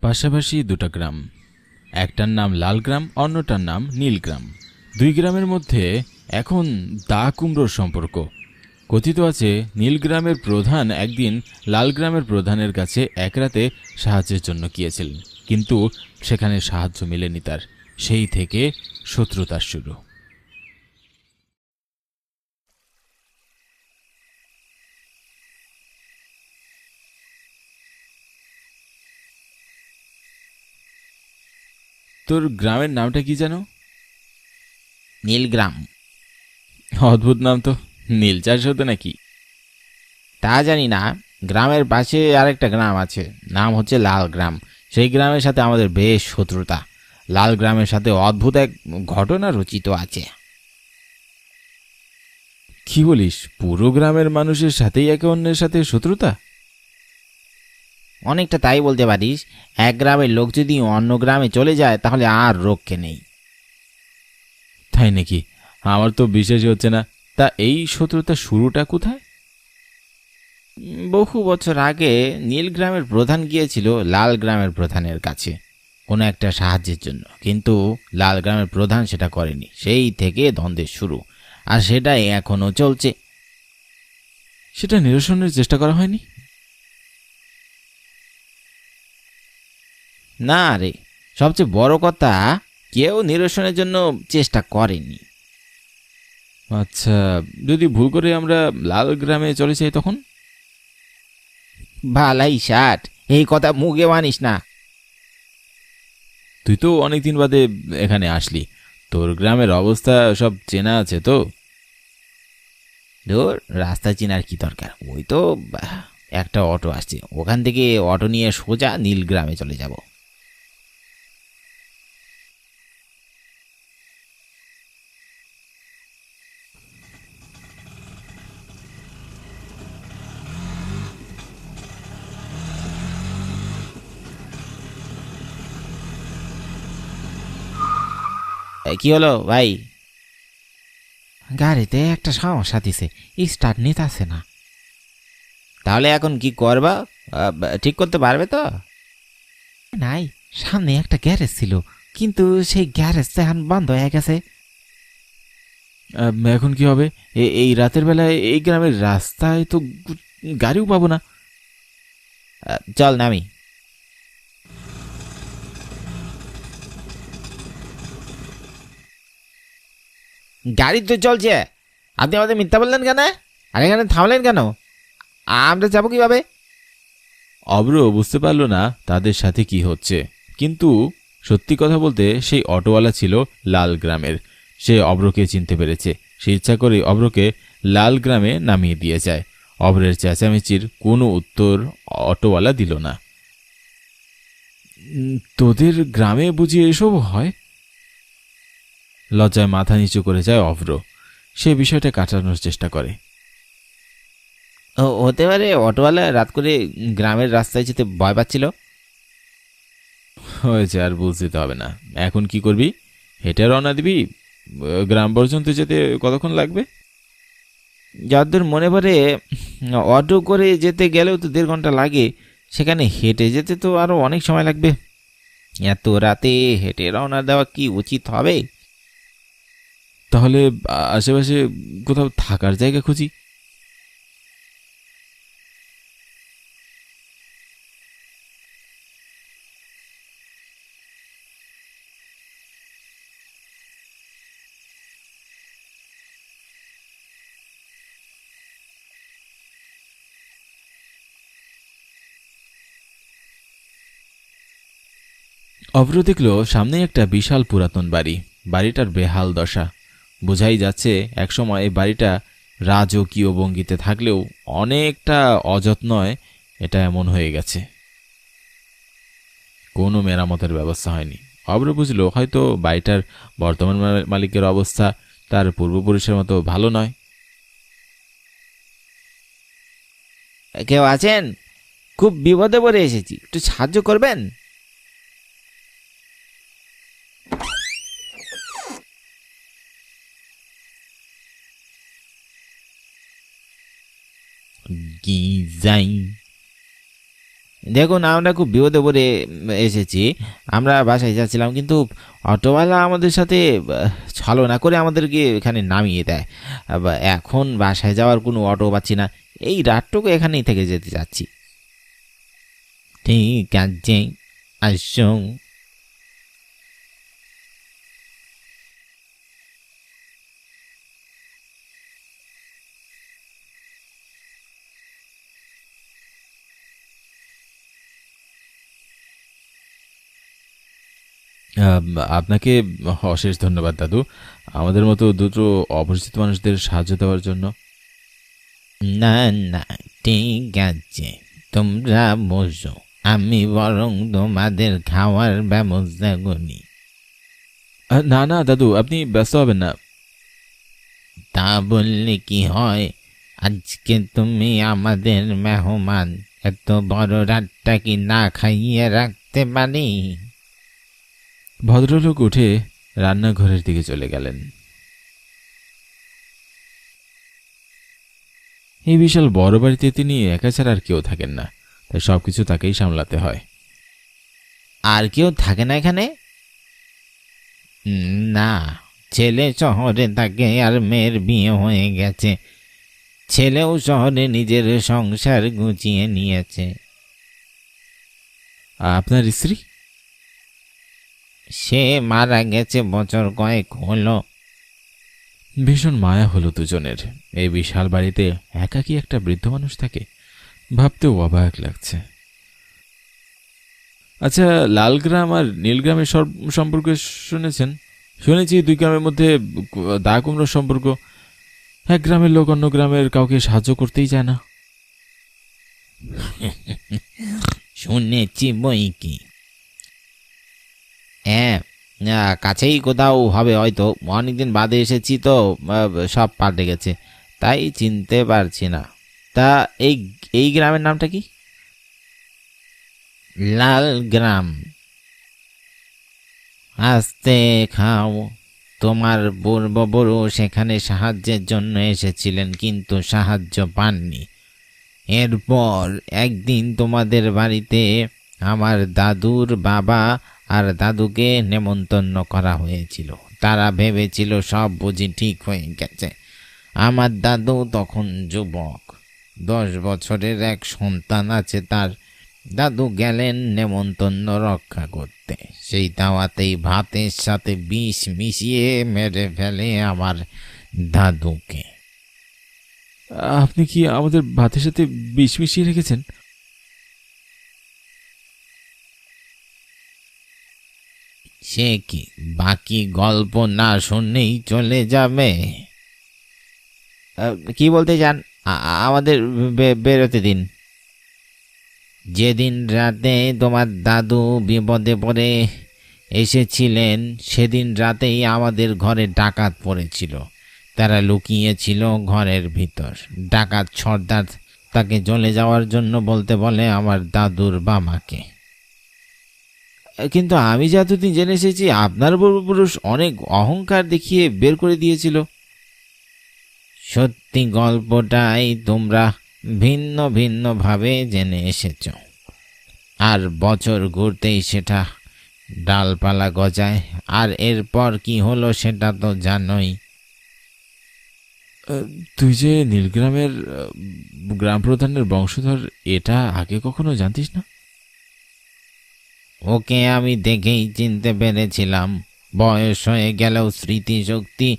পাশাপাশি দুটা গ্রাম, একটার নাম লালগ্রাম, অন্যটার নাম নীলগ্রাম। দুই গ্রামের মধ্যে এখন দা কুমড়োর সম্পর্ক। কথিত আছে নীলগ্রামের প্রধান একদিন লালগ্রামের প্রধানের কাছে এক রাতে সাহায্যের জন্য গিয়েছিলেন, কিন্তু সেখানে সাহায্য মেলেনি তার। সেই থেকে শত্রুতার শুরু। তোর গ্রামের নামটা কি জানো? নীলগ্রাম। অদ্ভুত নাম তো, নীল চাষ হতো নাকি? তা জানি না, গ্রামের পাশে আরেকটা গ্রাম আছে, নাম হচ্ছে লাল গ্রাম। সেই গ্রামের সাথে আমাদের বেশ শত্রুতা। লাল গ্রামের সাথে অদ্ভুত এক ঘটনা রচিত আছে। কি বলিস, পুরো গ্রামের মানুষের সাথেই একে অন্যের সাথে শত্রুতা? অনেকটা তাই বলতে পারিস। এক গ্রামের লোক যদি অন্য গ্রামে চলে যায় তাহলে আর রক্ষে নেই। তাই নাকি? আমার তো বিশ্বাসই হচ্ছে না। তা এই শত্রুতার শুরুটা কোথায়? বহু বছর আগে নীল গ্রামের প্রধান গিয়েছিল লাল গ্রামের প্রধানের কাছে কোনো একটা সাহায্যের জন্য, কিন্তু লাল গ্রামের প্রধান সেটা করেনি। সেই থেকে দ্বন্দ্বের শুরু, আর সেটাই এখনো চলছে। সেটা নিরসনের চেষ্টা করা হয়নি? না রে, সবচেয়ে বড় কথা, কেউ নিরসনের জন্য চেষ্টা করেনি। আচ্ছা, যদি ভুল করে আমরা লাল গ্রামে চলে যাই তখন? ভালাই ষাট, এই কথা মুখে মানিস না। তুই তো অনেকদিন বাদে এখানে আসলি, তোর গ্রামের অবস্থা সব চেনা আছে তো? ধুর, রাস্তা চেনার কি দরকার, ওই তো একটা অটো আসছে, ওখান থেকে অটো নিয়ে সোজা নীল গ্রামে চলে যাব। কি হলো ভাই? গাড়িতে একটা সমস্যা দিছে, স্টার্ট নিতেছে না। তাহলে এখন কি করবা? ঠিক করতে পারবে তো? নাই, সামনে একটা গ্যারেজ ছিল, কিন্তু সেই গ্যারেজ এখন বন্ধ হয়ে গেছে। এখন কি হবে? এই রাতের বেলায় এই গ্রামের রাস্তায় তো গাড়িও পাবো না। চল নামি। গাড়ি তো চলছে, আপনি আমাদের মিথ্যা বললেন কেন? আর এখানে থামলেন কেন? আমরা যাবো কিভাবে? অব্র বুঝতে পারলো না তাদের সাথে কি হচ্ছে, কিন্তু সত্যি কথা বলতে সেই অটোওয়ালা ছিল লাল গ্রামের। সে অব্রকে চিনতে পেরেছে। সে ইচ্ছা করে অব্রকে লাল গ্রামে নামিয়ে দিয়ে যায়। অব্রের চেঁচামেচির কোনো উত্তর অটোওয়ালা দিল না। তোদের গ্রামে বুঝি এসব হয়? লজ্জায় মাথা নিচু করে যায় অভ্র। সে বিষয়টা কাটানোর চেষ্টা করে। হতে পারে অটোওয়ালা রাত করে গ্রামের রাস্তায় যেতে ভয় পাচ্ছিল। হয়েছে, আর বুঝতে হবে না। এখন কি করবি? হেঁটে রওনা দিবি? গ্রাম পর্যন্ত যেতে কতক্ষণ লাগবে? যতদূর মনে পড়ে, অটো করে যেতে গেলেও তো 1.5 ঘন্টা লাগে, সেখানে হেঁটে যেতে তো আরো অনেক সময় লাগবে। এত রাতে হেঁটে রওনা দেওয়া কি উচিত হবে? তাহলে আশেপাশে কোথাও থাকার জায়গা খুঁজি। অভ্র দেখল সামনে একটা বিশাল পুরাতন বাড়ি। বাড়িটার বেহাল দশা। বোঝাই যাচ্ছে একসময় এই বাড়িটা রাজকীয় ভঙ্গিতে থাকলেও অনেকটা অযত্নয় এটা এমন হয়ে গেছে। কোনো মেরামতের ব্যবস্থা হয়নি। অভ্র বুঝল হয়তো বাড়িটার বর্তমান মালিকের অবস্থা তার পূর্বপুরুষের মতো ভালো নয়। কেউ আছেন? খুব বিপদে পড়ে এসেছি, একটু সাহায্য করবেন? গিজাই দেখুন, আমরা খুব বিপদে পড়ে এসেছি। আমরা বাসায় যাচ্ছিলাম, কিন্তু অটোওয়ালা আমাদের সাথে ছলনা করে আমাদেরকে এখানে নামিয়ে দেয়। এখন বাসায় যাওয়ার কোনো অটো পাচ্ছি না, এই রাতটুকু এখানেই থেকে যেতে চাচ্ছি। ঠিক আছে, আসুন। আম, আপনাকে অশেষ ধন্যবাদ দাদু, আমাদের মতো দুটো অপরিচিত মানুষদের সাহায্য দেওয়ার জন্য। না না, ঠিক আছে, তোমরা বসো, আমি বরং তোমাদের খাওয়ার ব্যবস্থা করি। না না দাদু, আপনি ব্যস্ত হবেন না। তা বললে কি হয়? আজকে তুমি আমাদের মেহমান, এত বড় রাতটা কি না খাইয়ে রাখতে পারি? ভদ্রলোক উঠে রান্নাঘরের দিকে চলে গেলেন। এই বিশাল বড় বাড়িতে তিনি একা ছাড়া আর কেউ থাকেন না, তাই সবকিছু তাকেই সামলাতে হয়। আর কেউ থাকে না এখানে? না, ছেলে শহরে থাকে আর মেয়ের বিয়ে হয়ে গেছে। ছেলেও শহরে নিজের সংসার গুছিয়ে নিয়েছে। আপনার স্ত্রী? সে মারা গেছে বছর কয়েক হলো। ভীষণ মায়া হলো দুজনের। এই বিশাল বাড়িতে একাকী একটা বৃদ্ধ মানুষ থাকে, ভাবতেও অবাক লাগছে। আচ্ছা, লালগ্রাম আর নীলগ্রামের সম্পর্কে শুনেছেন? শুনেছি দুই গ্রামের মধ্যে দা কুমড়োর সম্পর্ক। এক গ্রামের লোক অন্য গ্রামের কাউকে সাহায্য করতেই চায় না। শুনেছি বই কি। হ্যাঁ, কাছেই কোথাও হবে হয়তো, অনেকদিন বাদে এসেছি তো, সব পাল্টে গেছে, তাই চিনতে পারছি না। তা এই এই গ্রামের নামটা কি? লাল গ্রাম। আস্তে খাও। তোমার পূর্বপুরুষ সেখানে সাহায্যের জন্য এসেছিলেন, কিন্তু সাহায্য পাননি। এরপর একদিন তোমাদের বাড়িতে আমার দাদুর বাবা আর দাদুকে নেমন্তন্ন করা হয়েছিল। তারা ভেবেছিল সব বুঝি ঠিক হয়ে গেছে। আমার দাদু তখন যুবক, 10 বছরের এক সন্তান আছে তার। দাদু গেলেন নেমন্তন্ন রক্ষা করতে, সেই দাওয়াতেই ভাতের সাথে বিষ মিশিয়ে মেরে ফেলে আমার দাদুকে। আপনি কি আমাদের ভাতের সাথে বিষ মিশিয়ে রেখেছেন? সে কি, বাকি গল্প না শুনলেই চলে যাবে? কি বলতে চান? আমাদের বেরোতে দিন। যেদিন রাতে তোমার দাদু বিপদে পড়ে এসেছিলেন, সেদিন রাতেই আমাদের ঘরে ডাকাত পড়েছিল। তারা লুকিয়েছিল ঘরের ভিতর। ডাকাত সর্দার তাকে চলে যাওয়ার জন্য বলতে বলে আমার দাদুর বাবাকে। কিন্তু আমি যে এতদিন জেনে এসেছি আপনার পূর্বপুরুষ অনেক অহংকার দেখিয়ে বের করে দিয়েছিল। সত্যি গল্পটাই তোমরা ভিন্ন ভিন্ন ভাবে জেনে এসেছ, আর বছর ঘুরতেই সেটা ডালপালা গজায়। আর এরপর কি হলো সেটা তো জানোই। তুই যে নীলগ্রামের গ্রাম প্রধানের বংশধর, এটা আগে কখনো জানতিস না? ওকে আমি দেখেই চিনতে পেরেছিলাম। বয়স হয়ে গেলেও স্মৃতিশক্তি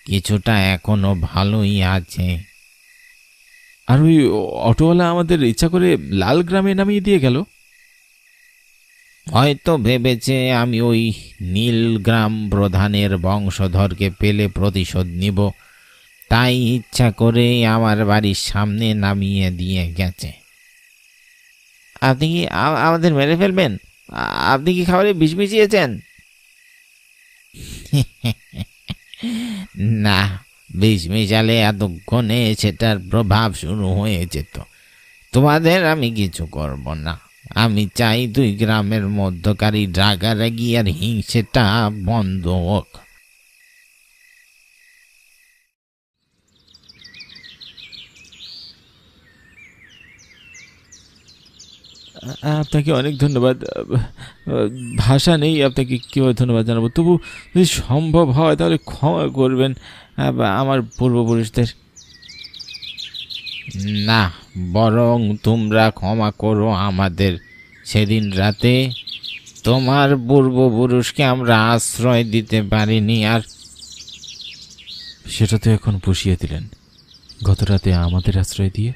কিছুটা এখনো ভালোই আছে। আর ওই অটোওয়ালা আমাদের ইচ্ছা করে লাল গ্রামে নামিয়ে দিয়ে গেল। হয়তো ভেবেছে আমি ওই নীলগ্রাম প্রধানের বংশধরকে পেলে প্রতিশোধ নিব, তাই ইচ্ছা করে আমার বাড়ির সামনে নামিয়ে দিয়ে গেছে। আপনি কি আমাদের মেরে ফেলবেন? আপনি কি খাবারে বিষ মিশিয়েছেন? না, বিষ মিশালে এতক্ষণে সেটার প্রভাব শুরু হয়ে যেত। তোমাদের আমি কিছু করব না। আমি চাই দুই গ্রামের মধ্যকারী রাগারাগি আর হিংসেটা বন্ধ হোক। আপনাকে অনেক ধন্যবাদ। ভাষা নেই আপনাকে কীভাবে ধন্যবাদ জানাবো। তবু যদি সম্ভব হয় তাহলে ক্ষমা করবেন আমার পূর্বপুরুষদের। না, বরং তোমরা ক্ষমা করো আমাদের। সেদিন রাতে তোমার পূর্বপুরুষকে আমরা আশ্রয় দিতে পারিনি। আর সেটা তো এখন পুষিয়ে দিলেন, গত রাতে আমাদের আশ্রয় দিয়ে।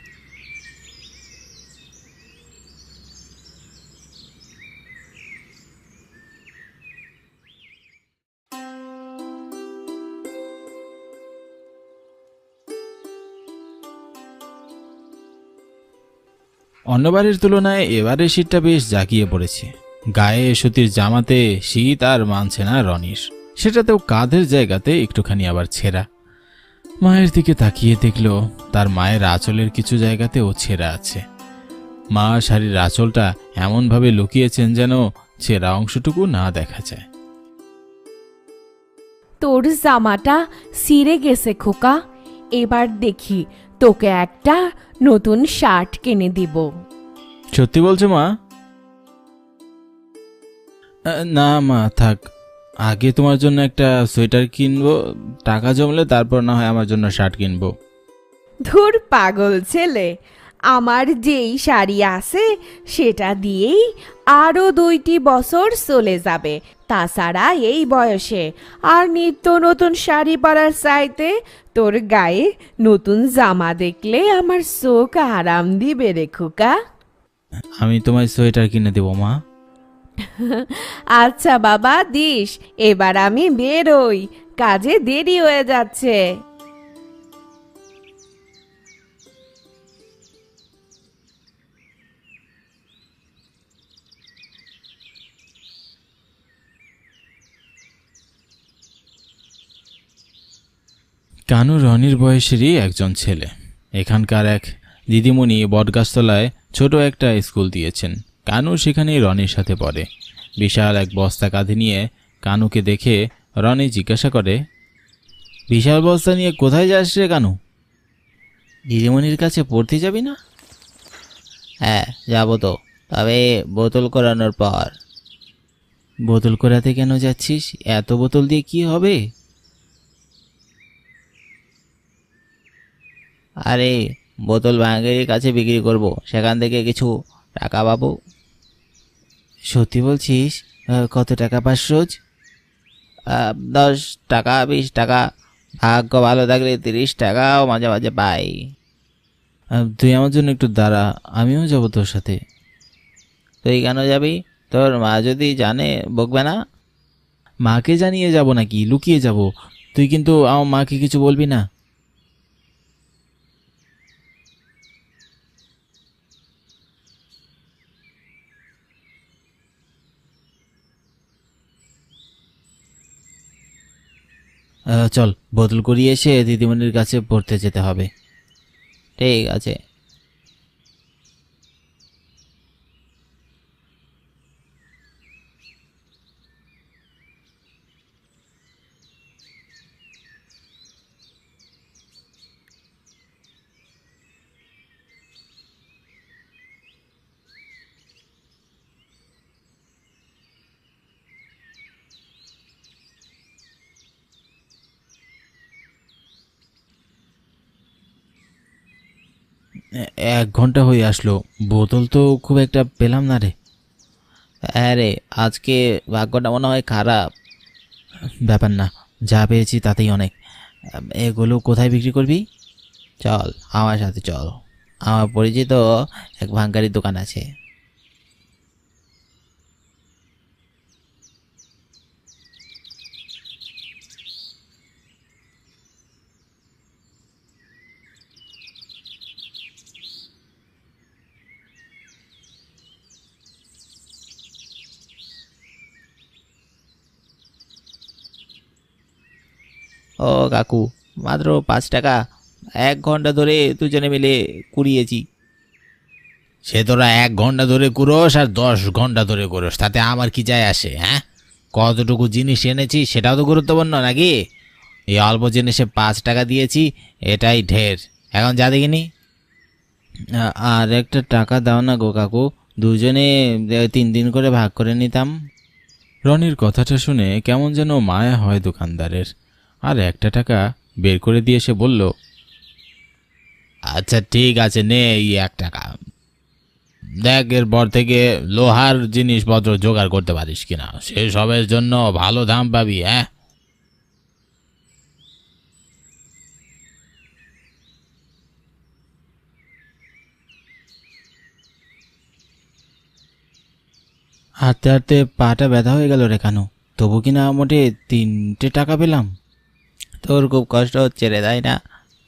অন্যবারের তুলনায় এবারে শীতটা বেশ জাঁকিয়ে পড়েছে। গায়ে সুতির জামাতে শীত আর মানছে না রনির, সেটাতেও কাঁধের জায়গাতে একটুখানি আবার ছেঁড়া। মায়ের দিকে তাকিয়ে দেখল তার মায়ের আঁচলের কিছু জায়গাতেও ছেঁড়া আছে। মা শাড়ির আঁচলটা এমনভাবে লুকিয়েছেন যেন ছেঁড়া অংশটুকু না দেখা যায়। তোর জামাটা ছিঁড়ে গেছে খোকা, এবার দেখি তোকে একটা নতুন শার্ট কিনে দিব। সত্যি বলছো মা? না মা, থাক, আগে তোমার জন্য একটা সোয়েটার কিনবো, টাকা জমলে তারপর না হয় আমার জন্য শার্ট কিনবো। ধুর পাগল ছেলে, আমার যেই শাড়ি আছে সেটা দিয়েই আরও 2টি বছর চলে যাবে। তাছাড়া এই বয়সে আর নিত্য নতুন শাড়ি পরার চাইতে তোর গায়ে নতুন জামা দেখলে আমার চোখ আরাম দিবে রে খোকা। আমি তোমায় সোয়েটার কিনে দেবো মা। আচ্ছা বাবা, দিস। এবার আমি বেরোই, কাজে দেরি হয়ে যাচ্ছে। কানু রনির বয়সেরই একজন ছেলে। এখানকার এক দিদিমণি বটগাছতলায় ছোট একটা স্কুল দিয়েছেন। কানু সেখানেই রনির সাথে পড়ে। বিশাল এক বস্তা কাঁধে নিয়ে কানুকে দেখে রনি জিজ্ঞাসা করে, বিশাল বস্তা নিয়ে কোথায় যাস রে কানু? দিদিমণির কাছে পড়তে যাবি না? হ্যাঁ, যাবো তো, তবে বোতল করানোর পর। বোতল করাতে কেন যাচ্ছিস? এত বোতল দিয়ে কি হবে? আরে, বোতল ভাঙারির কাছে বিক্রি করব, সেখান থেকে কিছু টাকা পাবো। সত্যি বলছিস? কত টাকা পাস রোজ? 10 টাকা, 20 টাকা, ভাগ্য ভালো থাকলে 30 টাকাও মাঝে মাঝে পাই। তুই আমার জন্য একটু দাঁড়া, আমিও যাবো তোর সাথে। তুই কেন যাবি? তোর মা যদি জানে বকবে না? মাকে জানিয়ে যাব নাকি লুকিয়ে যাব? তুই কিন্তু আমার মাকে কিছু বলবি না। চল, বোতল করিয়ে এসে দিদিমণির কাছে পড়তে যেতে হবে। ঠিক আছে। এক ঘন্টা হয়ে আসলো, বোতল তো খুব একটা পেলাম না রে। হ্যাঁ রে, আজকে ভাগ্যটা মনে হয় খারাপ। ব্যাপার না, যা পেয়েছি তাতেই অনেক। এগুলো কোথায় বিক্রি করবি? চল আমার সাথে চল, আমার পরিচিত এক ভাঙ্গারির দোকান আছে। ও কাকু, মাত্র 5 টাকা, 1 ঘন্টা ধরে দুজনে মিলে কুড়িয়েছি। সে তোরা 1 ঘন্টা ধরে কুড়োস আর 10 ঘন্টা ধরে কুড়োস, তাতে আমার কি যায় আসে? হ্যাঁ, কতটুকু জিনিস এনেছি সেটাও তো গুরুত্বপূর্ণ নাকি? এই অল্প জিনিসে 5 টাকা দিয়েছি, এটাই ঢের। এখন যা দেখিনি। আর একটা টাকা দাও না গো কাকু, দুজনে 3 দিন করে ভাগ করে নিতাম। রনির কথাটা শুনে কেমন যেন মায়া হয় দোকানদারের, আর একটা টাকা বের করে দিয়ে সে বলল, আচ্ছা ঠিক আছে, নে এই 1 টাকা। দেখ এরপর থেকে লোহার জিনিসপত্র জোগাড় করতে পারিস কিনা, সেসবের জন্য ভালো দাম পাবি। হ্যাঁ, হাঁটতে হাঁটতে পাটা ব্যথা হয়ে গেল রে কানু, তবু কিনা মোটে 3টে টাকা পেলাম। তোর খুব কষ্ট হচ্ছে রে, তাই না?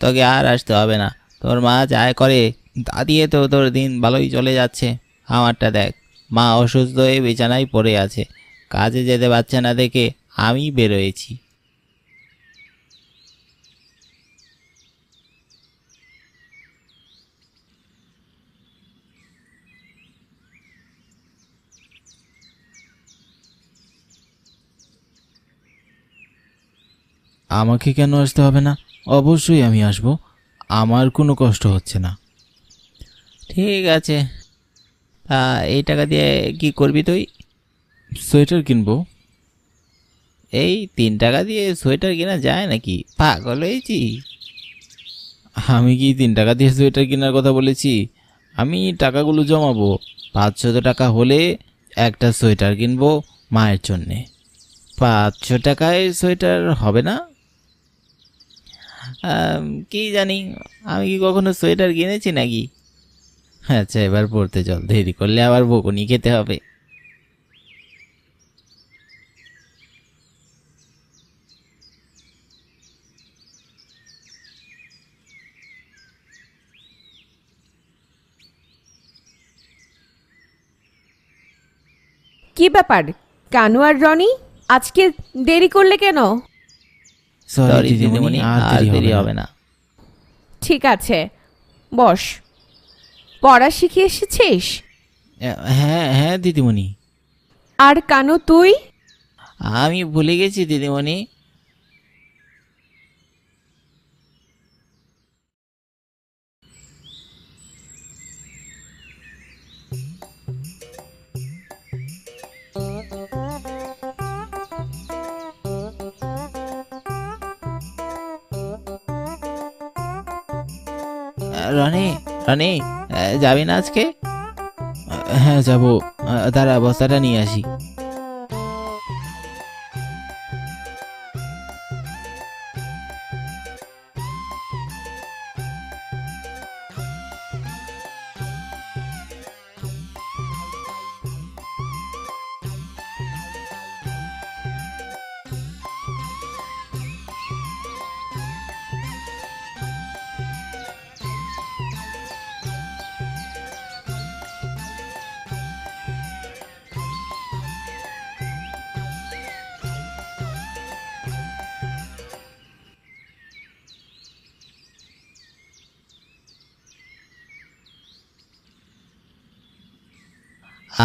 তোকে আর আসতে হবে না, তোর মা যাই করে তা দিয়ে তো তোর দিন ভালোই চলে যাচ্ছে। আমারটা দেখ, মা অসুস্থ হয়ে বিছানায় পড়ে আছে, কাজে যেতে পারছে না দেখে আমি বেরোয়েছি। আমাকে কেন আসতে হবে না? অবশ্যই আমি আসব, আমার কোনো কষ্ট হচ্ছে না। ঠিক আছে, তা এই টাকা দিয়ে কি করবি তুই? সোয়েটার কিনবো। এই 3 টাকা দিয়ে সোয়েটার কেনা যায় নাকি? পাগল হয়েছি? আমি কি 3 টাকা দিয়ে সোয়েটার কেনার কথা বলেছি? আমি টাকাগুলো জমাবো, 500 টাকা হলে একটা সোয়েটার কিনবো মায়ের জন্যে। 500 টাকায় সোয়েটার হবে না? কি জানি, আমি কি কখনো সোয়েটার কিনেছি নাকি? আচ্ছা এবার পড়তে চল, দেরি করলে আবার বকুনি খেতে হবে। কি ব্যাপার কানু আর রনি, আজকে দেরি করলে কেন? সরি দিদিমণি, আর দেরি হবে না। ঠিক আছে, বস। পড়া শিখে এসেছিস? হ্যাঁ হ্যাঁ দিদিমণি, আর কানু তুই? আমি ভুলে গেছি দিদিমণি। রনি রনি, যাবি না আজকে? হ্যাঁ যাবো, দাঁড়া বস্তাটা নিয়ে আসি।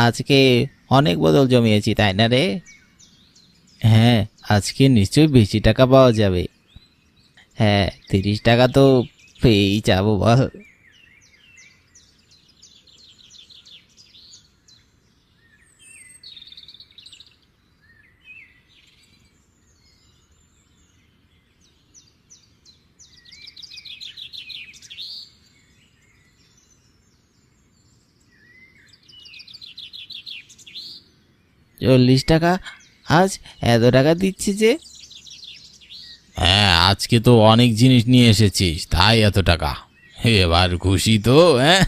আজকে অনেক বদল জমিয়েছি তাই না রে? হ্যাঁ, আজকে নিশ্চয়ই বেশি টাকা পাওয়া যাবে। হ্যাঁ, 30 টাকা তো পেয়েই যাবো বল। $40? আজ এত টাকা দিচ্ছি যে? হ্যাঁ আজকে তো অনেক জিনিস নিয়ে এসেছিস, তাই এত টাকা। এবার খুশি তো? হ্যাঁ,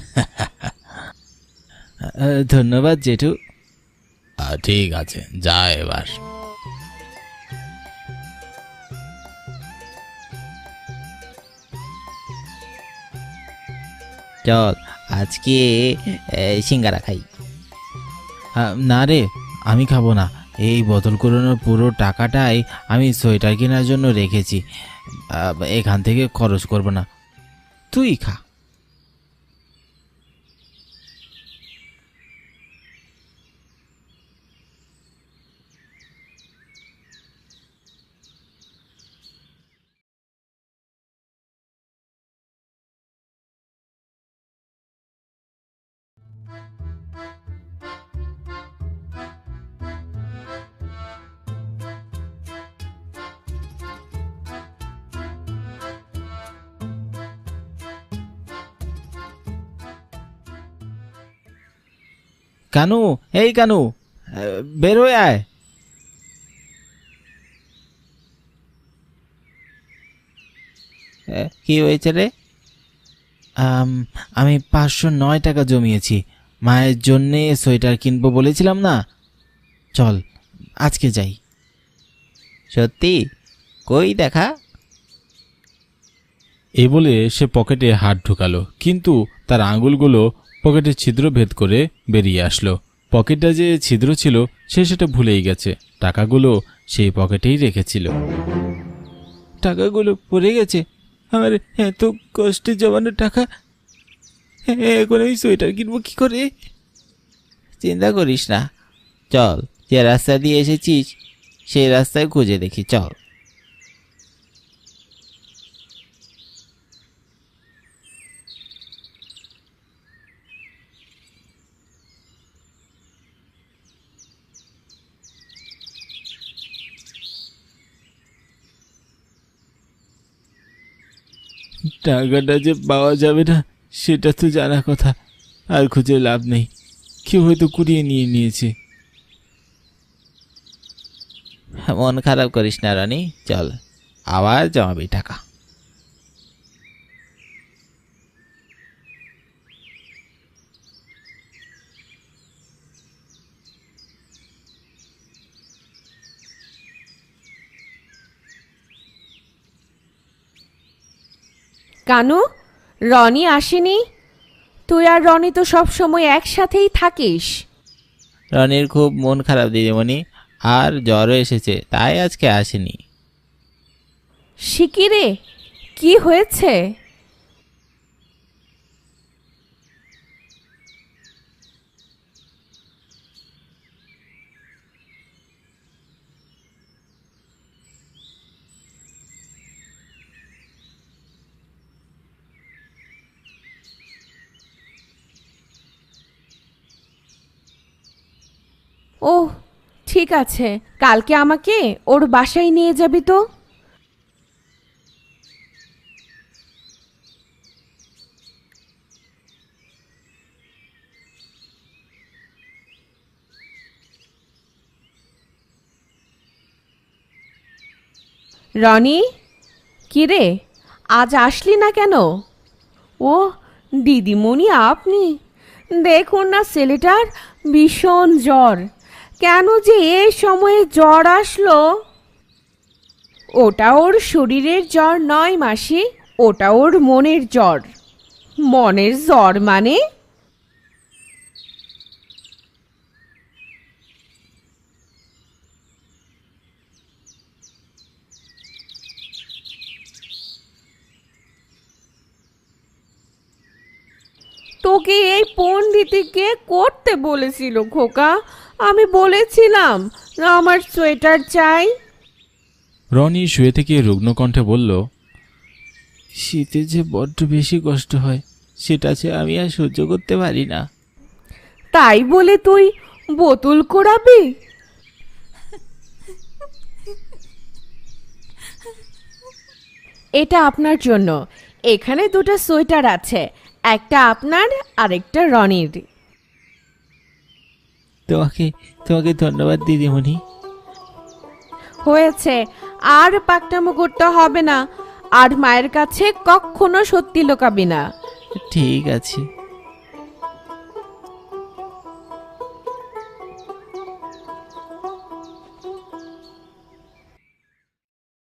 ধন্যবাদ জেঠু। ঠিক আছে, যা এবার। চল আজকে সিঙ্গারা খাই। না রে, আমি খাবো না। এই বদল করানোর পুরো টাকাটাই আমি সোয়েটার কেনার জন্য রেখেছি, এখান থেকে খরচ করব না, তুই খা। কানু, এই কানু, বের হয়ে আয়। কি হয়েছে রে? আমি 509 টাকা জমিয়েছি, মায়ের জন্যে সোয়েটার কিনবো বলেছিলাম না, চল আজকে যাই। সত্যি? কই দেখা। এই বলে সে পকেটে হাত ঢুকালো, কিন্তু তার আঙুলগুলো পকেটের ছিদ্র ভেদ করে বেরিয়ে আসলো। পকেটটা যে ছিদ্র ছিল সে সেটা ভুলেই গেছে, টাকাগুলো সেই পকেটেই রেখেছিল। টাকাগুলো পড়ে গেছে, আমার এত কষ্টে জমানো টাকা, এখন আমি সোয়েটার কিনবো কি করে? চিন্তা করিস না, চল যে রাস্তা দিয়ে এসেছিস সেই রাস্তায় খুঁজে দেখি, চল। টাকাটা যে পাওয়া যাবে না সেটা তো জানা কথা, আর খুঁজে লাভ নেই, কেউ হয়তো কুড়িয়ে নিয়ে নিয়েছে। মন খারাপ করিস না রানী, চল আবার জমাবি টাকা। কানু, রনি আসেনি? তুই আর রনি তো সব সময় একসাথেই থাকিস। রনির খুব মন খারাপ দিদিমণি, আর জ্বরও এসেছে, তাই আজকে আসেনি। শিকিরে, কি হয়েছে? ওহ, ঠিক আছে, কালকে আমাকে ওর বাসায় নিয়ে যাবি তো। রনি, কিরে, আজ আসলি না কেন? ও দিদিমণি, আপনি দেখুন না ছেলেটার ভীষণ জ্বর। কেন যে এ সময়ে জ্বর আসলো? ওটা ওর শরীরের জ্বর নয় মাসি, ওটা ওর মনের জ্বর। মনের জ্বর মানে? তোকে এই পণ্ডিতি কে করতে বলেছিল খোকা? আমি বলেছিলাম আমার সোয়েটার চাই। রনি শুয়ে থেকে রুগ্ন কণ্ঠে বলল, শীতে যে বড্ড বেশি কষ্ট হয়, সেটা যে আমি আর সহ্য করতে পারি না। তাই বলে তুই বোতল করাবি? এটা আপনার জন্য, এখানে দুটো সোয়েটার আছে, একটা আপনার আরেকটা রনির। তোমাকে তোমাকে ধন্যবাদ দিদিমণি। হয়েছে, আর পাকটামো করতে হবে না, আর মায়ের কাছে কখনো সত্যি লুকাবি না। ঠিক আছে।